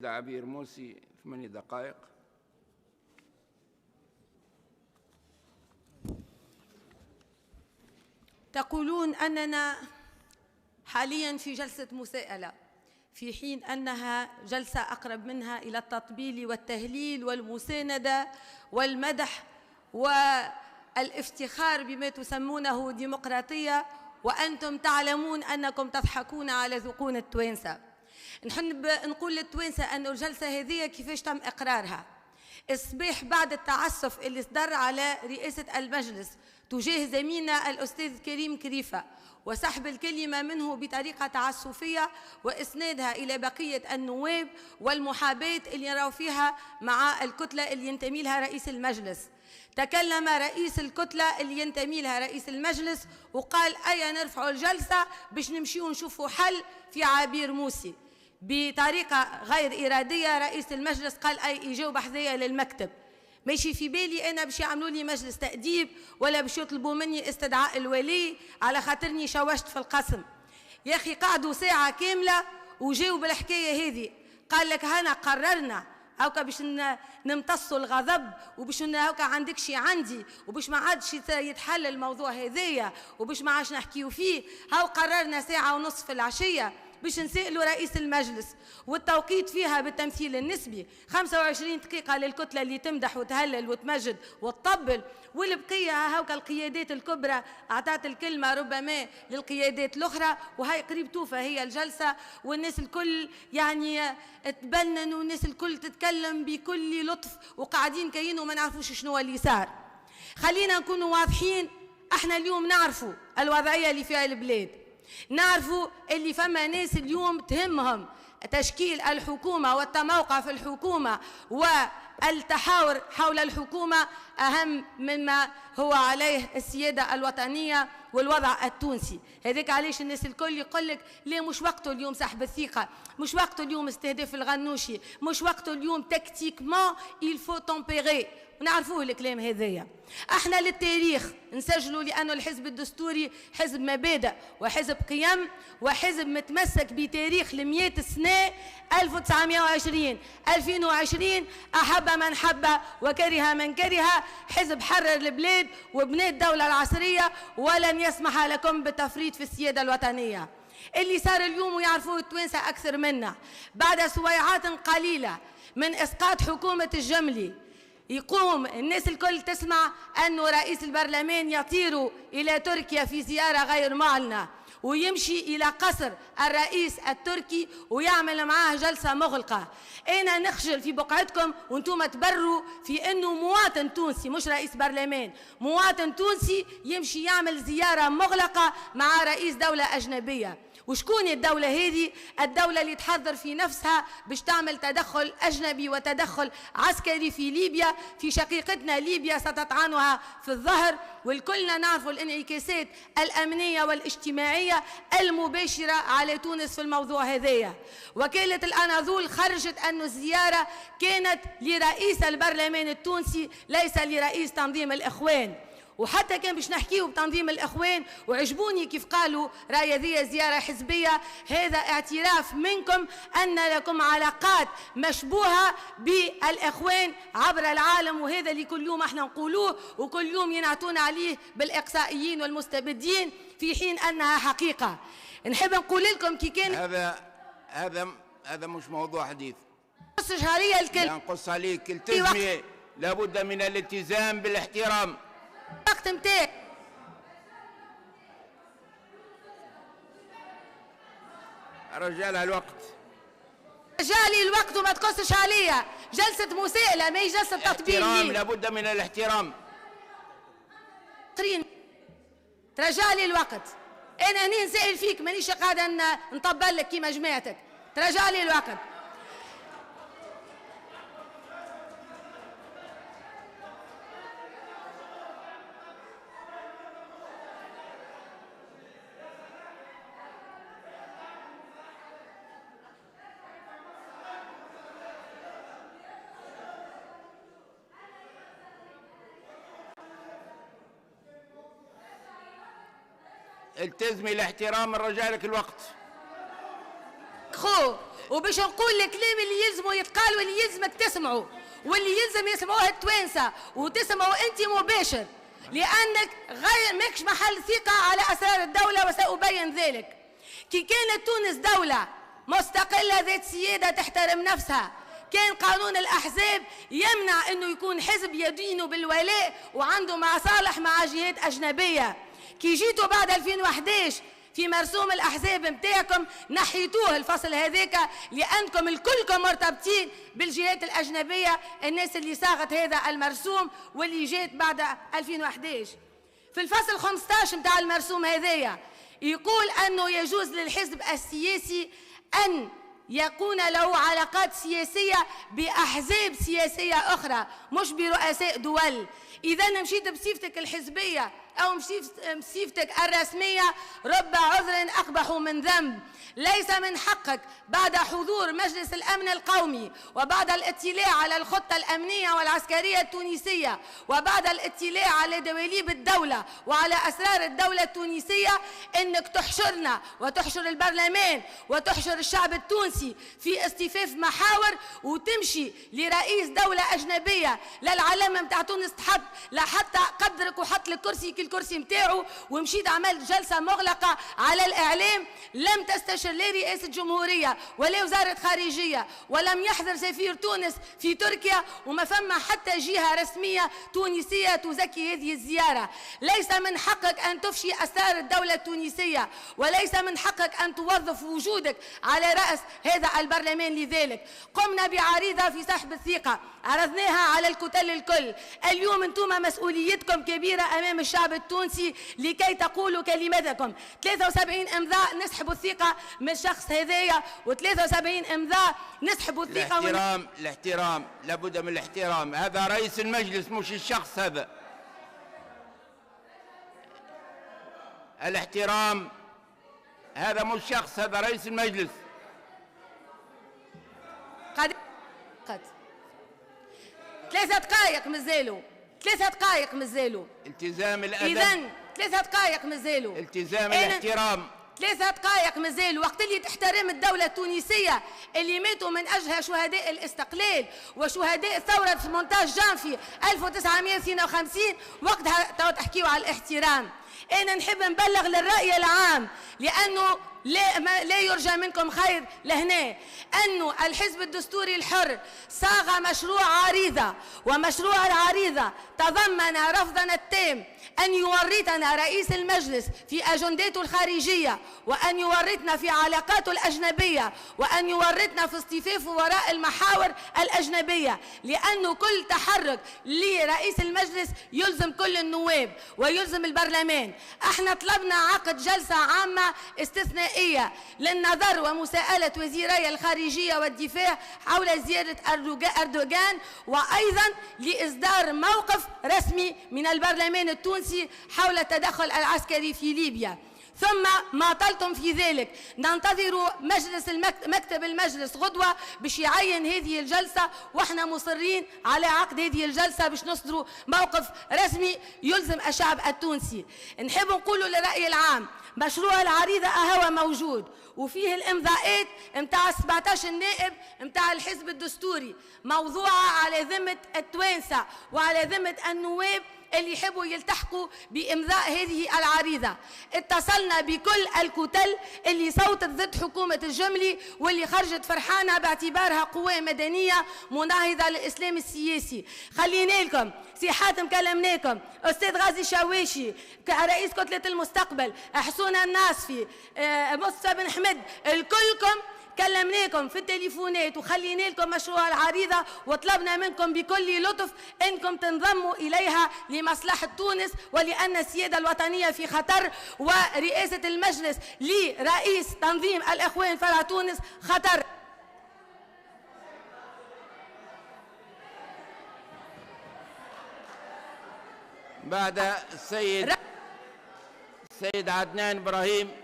عبير موسي 8 دقائق. تقولون أننا حاليا في جلسة مساءلة، في حين أنها جلسة أقرب منها إلى التطبيل والتهليل والمساندة والمدح والافتخار بما تسمونه ديمقراطية، وأنتم تعلمون أنكم تضحكون على ذقون التوانسة. نحب نقول للتوانسة أن الجلسة هذه كيفاش تم إقرارها. الصباح بعد التعسف اللي صدر على رئاسة المجلس تجاه زميلنا الأستاذ كريم كريفة وسحب الكلمة منه بطريقة تعسفية وإسنادها إلى بقية النواب والمحاباة اللي نراو فيها مع الكتلة اللي ينتمي لها رئيس المجلس، تكلم رئيس الكتلة اللي ينتمي لها رئيس المجلس وقال أيا نرفعوا الجلسة باش نمشيو نشوفوا حل في عبير موسي. بطريقة غير إرادية رئيس المجلس قال أي يجاوب حذايا للمكتب. ماشي في بالي أنا باش يعملوا لي مجلس تأديب ولا باش يطلبوا مني استدعاء الولي على خاطرني شوشت في القسم. يا أخي قعدوا ساعة كاملة وجاوا بالحكاية هذه، قال لك هنا قررنا هاكا باش نمتصوا الغضب وباش هاكا عندك شي عندي وباش ما عادش يتحل الموضوع هذايا وباش ما عادش نحكيو فيه. هاو قررنا ساعة ونصف العشية باش نسألوا رئيس المجلس، والتوقيت فيها بالتمثيل النسبي 25 دقيقة للكتلة اللي تمدح وتهلل وتمجد وتطبل، والبقية هاوكا القيادات الكبرى أعطت الكلمة ربما للقيادات الأخرى، وهي قريب توفى هي الجلسة والناس الكل يعني تبنن والناس الكل تتكلم بكل لطف وقاعدين كاين وما نعرفوش شنو اللي صار. خلينا نكونوا واضحين، احنا اليوم نعرفوا الوضعية اللي فيها البلاد، نعرفوا اللي فما ناس اليوم تهمهم تشكيل الحكومة والتموقع في الحكومة والتحاور حول الحكومة أهم مما هو عليه السيادة الوطنية والوضع التونسي. هذاك علاش الناس الكل يقول لك لا مش وقته اليوم سحب الثقة، مش وقته اليوم استهداف الغنوشي، مش وقته اليوم تكتيكمون il faut tempérer. ونعرفوه الكلام هذايا. احنا للتاريخ نسجلوا لأنه الحزب الدستوري حزب مبادئ وحزب قيم وحزب متمسك بتاريخ ل100 سنة 1920 2020 أحب من حب وكره من كره، حزب حرر البلاد وبنى الدولة العصرية ولن يسمح لكم بالتفريط في السيادة الوطنية. اللي صار اليوم ويعرفوه التوانسة أكثر منا بعد سويعات قليلة من إسقاط حكومة الجملي، يقوم الناس الكل تسمع أن رئيس البرلمان يطير إلى تركيا في زيارة غير معلنة ويمشي إلى قصر الرئيس التركي ويعمل معاه جلسة مغلقة. أنا نخجل في بقعتكم وانتم تبروا في أنه مواطن تونسي مش رئيس برلمان، مواطن تونسي يمشي يعمل زيارة مغلقة مع رئيس دولة أجنبية. وشكون الدولة هذه؟ الدولة اللي تحضر في نفسها باش تعمل تدخل أجنبي وتدخل عسكري في ليبيا، في شقيقتنا ليبيا ستطعنها في الظهر، والكلنا نعرف الانعكاسات الأمنية والاجتماعية المباشرة على تونس في الموضوع هذايا. وكالة الأناضول خرجت أن الزيارة كانت لرئيس البرلمان التونسي ليس لرئيس تنظيم الإخوان، وحتى كان باش نحكيو بتنظيم الإخوان وعجبوني كيف قالوا راهي هذه زيارة حزبية، هذا اعتراف منكم أن لكم علاقات مشبوهة بالإخوان عبر العالم، وهذا اللي كل يوم احنا نقولوه وكل يوم ينعتون عليه بالإقصائيين والمستبدين في حين أنها حقيقة. نحب نقول لكم كي كان هذا مش موضوع حديث. نقص شهرية الكل نقص عليك التزمية، لابد من الالتزام بالاحترام. وقت متاعي رجالها الوقت، رجالي الوقت وما تقصش عليا. جلسة مساءلة ما هي جلسة تطبيل. احترام، لابد من الاحترام. ترجالي الوقت، أنا هني نسأل فيك مانيش قاعدة نطبل لك كيما جماعتك. ترجالي الوقت. التزمي الاحترام من رجالك الوقت. خو وباش نقول الكلام اللي يلزموا اللي يلزمك تسمعوا، واللي يلزم يسمعوه التوانسة وتسمعوا أنت مباشر، لأنك غير ماكش محل ثقة على أسرار الدولة، وسأبين ذلك. كي كانت تونس دولة مستقلة ذات سيادة تحترم نفسها، كان قانون الأحزاب يمنع أنه يكون حزب يدين بالولاء وعنده مصالح مع جهات أجنبية. كي جيتوا بعد 2011 في مرسوم الأحزاب متاعكم نحيتوه الفصل هذاك، لأنكم الكلكم مرتبطين بالجهات الأجنبية، الناس اللي صاغت هذا المرسوم واللي جات بعد 2011. في الفصل 15 متاع المرسوم هذايا يقول أنه يجوز للحزب السياسي أن يكون له علاقات سياسية بأحزاب سياسية أخرى مش برؤساء دول. إذا مشيت بصفتك الحزبية أو بصفتك الرسمية رب عذر أقبح من ذنب. ليس من حقك بعد حضور مجلس الأمن القومي وبعد الاطلاع على الخطة الأمنية والعسكرية التونسية وبعد الاطلاع على دواليب الدولة وعلى أسرار الدولة التونسية أنك تحشرنا وتحشر البرلمان وتحشر الشعب التونسي في اصطفاف محاور وتمشي لرئيس دولة أجنبية للعلامة متاع تونس تحط لحتى قدرك وحط لك كرسي كالكرسي متاعه، ومشيت عملت جلسة مغلقة على الإعلام لم تستشر لا رئاسة جمهورية ولا وزارة خارجية، ولم يحضر سفير تونس في تركيا، وما فما حتى جهة رسمية تونسية تزكي هذه الزيارة. ليس من حقك أن تفشي أسرار الدولة التونسية، وليس من حقك أن توظف وجودك على رأس هذا البرلمان. لذلك قمنا بعريضة في سحب الثقة عرضناها على الكتل الكل. اليوم انتم مسؤوليتكم كبيرة أمام الشعب التونسي لكي تقولوا كلمتكم. 73 إمضاء نسحبوا الثقة من الشخص هذايا، و73 إمضاء نسحبوا الثقة. الاحترام لابد من الاحترام. هذا رئيس المجلس مش الشخص هذا. الاحترام، هذا مش شخص، هذا رئيس المجلس. قد 3 دقائق مازالوا، 3 دقائق مازالوا. التزام الأدب. إذن 3 دقائق مازالوا. التزام الاحترام. 3 دقائق مازالوا. وقت اللي تحترم الدولة التونسية اللي ماتوا من أجلها شهداء الاستقلال وشهداء ثورة 18 جانفي 1952، وقتها تحكيوا على الاحترام. أنا نحب نبلغ للرأي العام، لأنه لا يرجى منكم خير لهنا، أنه الحزب الدستوري الحر صاغ مشروع عريضة، ومشروع العريضة تضمن رفضنا التام أن يورطنا رئيس المجلس في أجنداته الخارجية، وأن يورطنا في علاقاته الأجنبية، وأن يورطنا في اصطفافه وراء المحاور الأجنبية، لأنه كل تحرك لرئيس المجلس يلزم كل النواب ويلزم البرلمان. احنا طلبنا عقد جلسة عامة استثنائية للنظر ومساءلة وزيري الخارجية والدفاع حول زيارة أردوغان، وأيضا لإصدار موقف رسمي من البرلمان التونسي حول التدخل العسكري في ليبيا. ثم ما طلتم في ذلك ننتظر مكتب المجلس غدوة باش يعين هذه الجلسة، واحنا مصرين على عقد هذه الجلسة باش نصدروا موقف رسمي يلزم الشعب التونسي. نحب نقولوا للرأي العام مشروع العريضة هو موجود، وفيه الامضاءات متاع 17 نائب متاع الحزب الدستوري موضوعة على ذمة التوانسة وعلى ذمة النواب اللي يحبوا يلتحقوا بإمضاء هذه العريضة. اتصلنا بكل الكتل اللي صوتت ضد حكومة الجملي واللي خرجت فرحانة باعتبارها قوة مدنية مناهضة للإسلام السياسي. خلينا لكم سي حاتم كلمناكم، أستاذ غازي شاويشي رئيس كتلة المستقبل، حسون الناصفي، مصطفى بن حمد، الكلكم كلمناكم في التليفونات وخلينا لكم مشروع العريضة، وطلبنا منكم بكل لطف انكم تنضموا اليها لمصلحة تونس ولأن السيادة الوطنية في خطر، ورئاسة المجلس لرئيس تنظيم الإخوان فرع تونس خطر. بعد السيد عدنان إبراهيم.